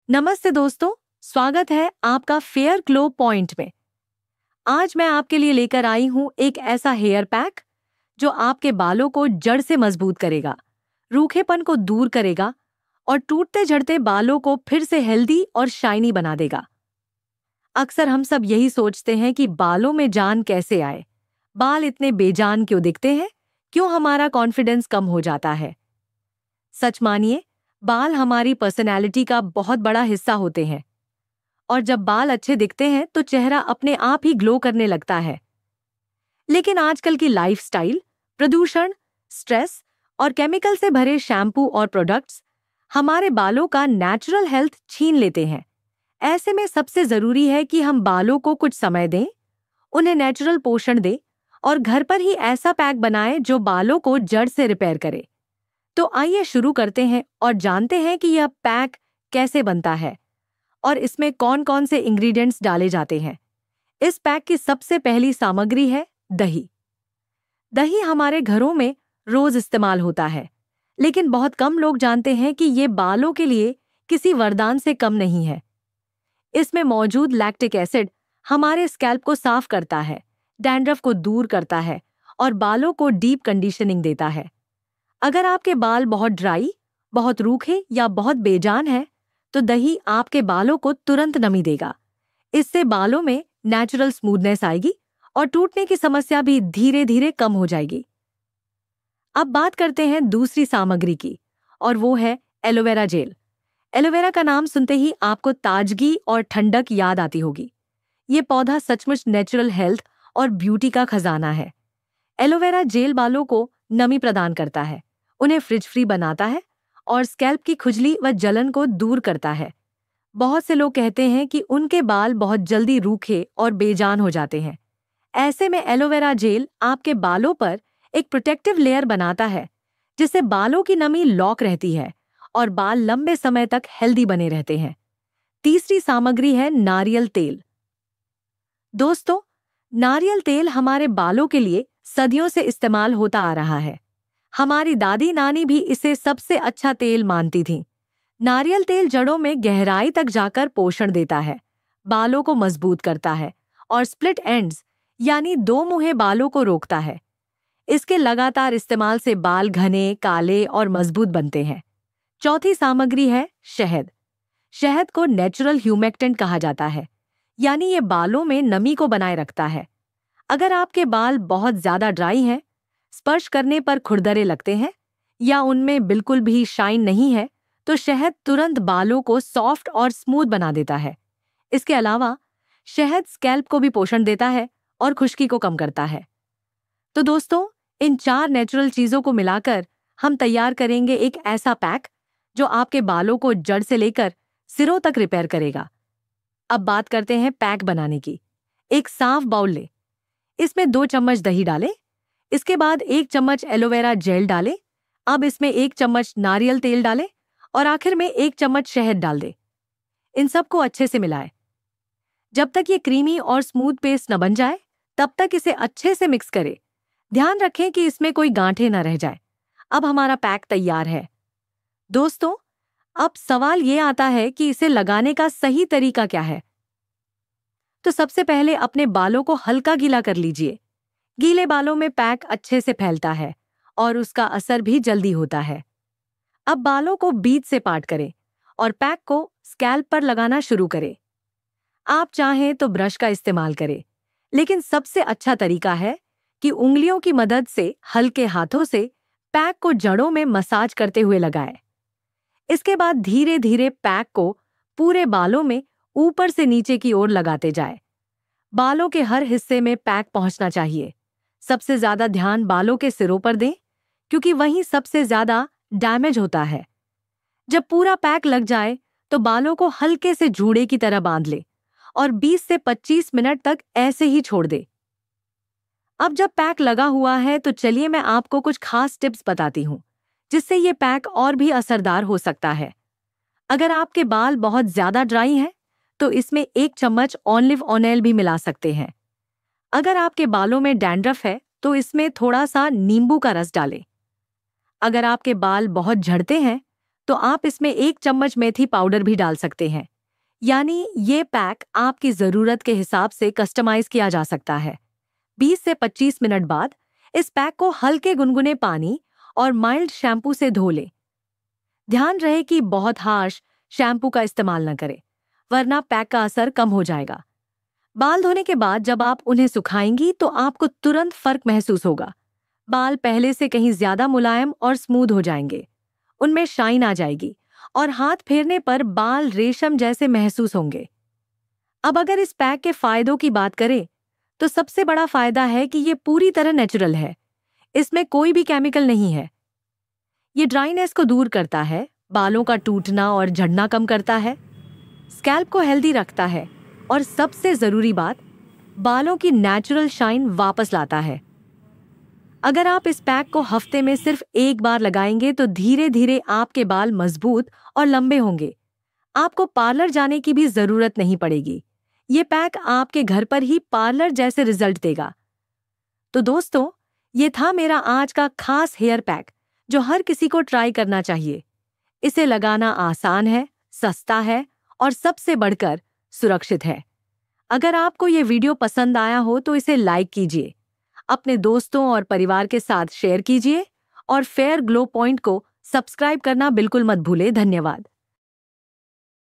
नमस्ते दोस्तों, स्वागत है आपका फेयर ग्लो पॉइंट में। आज मैं आपके लिए लेकर आई हूँ एक ऐसा हेयर पैक जो आपके बालों को जड़ से मजबूत करेगा, रूखेपन को दूर करेगा और टूटते झड़ते बालों को फिर से हेल्दी और शाइनी बना देगा। अक्सर हम सब यही सोचते हैं कि बालों में जान कैसे आए, बाल इतने बेजान क्यों दिखते हैं, क्यों हमारा कॉन्फिडेंस कम हो जाता है। सच मानिए, बाल हमारी पर्सनैलिटी का बहुत बड़ा हिस्सा होते हैं और जब बाल अच्छे दिखते हैं तो चेहरा अपने आप ही ग्लो करने लगता है। लेकिन आजकल की लाइफस्टाइल, प्रदूषण, स्ट्रेस और केमिकल से भरे शैम्पू और प्रोडक्ट्स हमारे बालों का नेचुरल हेल्थ छीन लेते हैं। ऐसे में सबसे जरूरी है कि हम बालों को कुछ समय दें, उन्हें नेचुरल पोषण दें और घर पर ही ऐसा पैक बनाएं जो बालों को जड़ से रिपेयर करे। तो आइए शुरू करते हैं और जानते हैं कि यह पैक कैसे बनता है और इसमें कौन-कौन से इंग्रेडिएंट्स डाले जाते हैं। इस पैक की सबसे पहली सामग्री है दही। दही हमारे घरों में रोज इस्तेमाल होता है, लेकिन बहुत कम लोग जानते हैं कि ये बालों के लिए किसी वरदान से कम नहीं है। इसमें मौजूद लैक्टिक एसिड हमारे स्कैल्प को साफ करता है, डैंड्रफ को दूर करता है और बालों को डीप कंडीशनिंग देता है। अगर आपके बाल बहुत ड्राई, बहुत रूखे या बहुत बेजान हैं, तो दही आपके बालों को तुरंत नमी देगा। इससे बालों में नेचुरल स्मूथनेस आएगी और टूटने की समस्या भी धीरे धीरे कम हो जाएगी। अब बात करते हैं दूसरी सामग्री की, और वो है एलोवेरा जेल। एलोवेरा का नाम सुनते ही आपको ताजगी और ठंडक याद आती होगी। ये पौधा सचमुच नेचुरल हेल्थ और ब्यूटी का खजाना है। एलोवेरा जेल बालों को नमी प्रदान करता है, उन्हें फ्रिज फ्री बनाता है और स्कैल्प की खुजली व जलन को दूर करता है। बहुत से लोग कहते हैं कि उनके बाल बहुत जल्दी रूखे और बेजान हो जाते हैं। ऐसे में एलोवेरा जेल आपके बालों पर एक प्रोटेक्टिव लेयर बनाता है, जिससे बालों की नमी लॉक रहती है और बाल लंबे समय तक हेल्दी बने रहते हैं। तीसरी सामग्री है नारियल तेल। दोस्तों, नारियल तेल हमारे बालों के लिए सदियों से इस्तेमाल होता आ रहा है। हमारी दादी नानी भी इसे सबसे अच्छा तेल मानती थीं। नारियल तेल जड़ों में गहराई तक जाकर पोषण देता है, बालों को मजबूत करता है और स्प्लिट एंड्स यानी दो मुहे बालों को रोकता है। इसके लगातार इस्तेमाल से बाल घने, काले और मजबूत बनते हैं। चौथी सामग्री है शहद। शहद को नेचुरल ह्यूमेक्टेंट कहा जाता है, यानी ये बालों में नमी को बनाए रखता है। अगर आपके बाल बहुत ज्यादा ड्राई हैं, स्पर्श करने पर खुरदरे लगते हैं या उनमें बिल्कुल भी शाइन नहीं है, तो शहद तुरंत बालों को सॉफ्ट और स्मूथ बना देता है। इसके अलावा शहद स्कैल्प को भी पोषण देता है और खुश्की को कम करता है। तो दोस्तों, इन 4 नेचुरल चीजों को मिलाकर हम तैयार करेंगे एक ऐसा पैक जो आपके बालों को जड़ से लेकर सिरों तक रिपेयर करेगा। अब बात करते हैं पैक बनाने की। एक साफ बाउल ले, इसमें 2 चम्मच दही डालें। इसके बाद 1 चम्मच एलोवेरा जेल डालें। अब इसमें 1 चम्मच नारियल तेल डालें और आखिर में 1 चम्मच शहद डाल दें। इन सबको अच्छे से मिलाएं। जब तक ये क्रीमी और स्मूथ पेस्ट न बन जाए, तब तक इसे अच्छे से मिक्स करें। ध्यान रखें कि इसमें कोई गांठें न रह जाए। अब हमारा पैक तैयार है। दोस्तों, अब सवाल ये आता है कि इसे लगाने का सही तरीका क्या है। तो सबसे पहले अपने बालों को हल्का गीला कर लीजिए। गीले बालों में पैक अच्छे से फैलता है और उसका असर भी जल्दी होता है। अब बालों को बीच से पार्ट करें और पैक को स्कैल्प पर लगाना शुरू करें। आप चाहें तो ब्रश का इस्तेमाल करें, लेकिन सबसे अच्छा तरीका है कि उंगलियों की मदद से हल्के हाथों से पैक को जड़ों में मसाज करते हुए लगाएं। इसके बाद धीरे धीरे पैक को पूरे बालों में ऊपर से नीचे की ओर लगाते जाएं। बालों के हर हिस्से में पैक पहुंचना चाहिए। सबसे ज्यादा ध्यान बालों के सिरों पर दें, क्योंकि वहीं सबसे ज्यादा डैमेज होता है। जब पूरा पैक लग जाए तो बालों को हल्के से जूड़े की तरह बांध ले और 20 से 25 मिनट तक ऐसे ही छोड़ दे। अब जब पैक लगा हुआ है तो चलिए मैं आपको कुछ खास टिप्स बताती हूँ, जिससे ये पैक और भी असरदार हो सकता है। अगर आपके बाल बहुत ज्यादा ड्राई हैं, तो इसमें 1 चम्मच ऑलिव ऑयल भी मिला सकते हैं। अगर आपके बालों में डैंड्रफ है तो इसमें थोड़ा सा नींबू का रस डालें। अगर आपके बाल बहुत झड़ते हैं तो आप इसमें 1 चम्मच मेथी पाउडर भी डाल सकते हैं। यानी ये पैक आपकी ज़रूरत के हिसाब से कस्टमाइज किया जा सकता है। 20 से 25 मिनट बाद इस पैक को हल्के गुनगुने पानी और माइल्ड शैम्पू से धो लें। ध्यान रहे कि बहुत हार्श शैम्पू का इस्तेमाल न करें, वरना पैक का असर कम हो जाएगा। बाल धोने के बाद जब आप उन्हें सुखाएंगी तो आपको तुरंत फर्क महसूस होगा। बाल पहले से कहीं ज्यादा मुलायम और स्मूथ हो जाएंगे, उनमें शाइन आ जाएगी और हाथ फेरने पर बाल रेशम जैसे महसूस होंगे। अब अगर इस पैक के फायदों की बात करें तो सबसे बड़ा फायदा है कि ये पूरी तरह नेचुरल है। इसमें कोई भी केमिकल नहीं है। ये ड्राइनेस को दूर करता है, बालों का टूटना और झड़ना कम करता है, स्कैल्प को हेल्दी रखता है और सबसे जरूरी बात, बालों की नेचुरल शाइन वापस लाता है। अगर आप इस पैक को हफ्ते में सिर्फ 1 बार लगाएंगे तो धीरे धीरे आपके बाल मजबूत और लंबे होंगे। आपको पार्लर जाने की भी जरूरत नहीं पड़ेगी। ये पैक आपके घर पर ही पार्लर जैसे रिजल्ट देगा। तो दोस्तों, ये था मेरा आज का खास हेयर पैक जो हर किसी को ट्राई करना चाहिए। इसे लगाना आसान है, सस्ता है और सबसे बढ़कर सुरक्षित है। अगर आपको ये वीडियो पसंद आया हो तो इसे लाइक कीजिए, अपने दोस्तों और परिवार के साथ शेयर कीजिए और फेयर ग्लो पॉइंट को सब्सक्राइब करना बिल्कुल मत भूलें। धन्यवाद।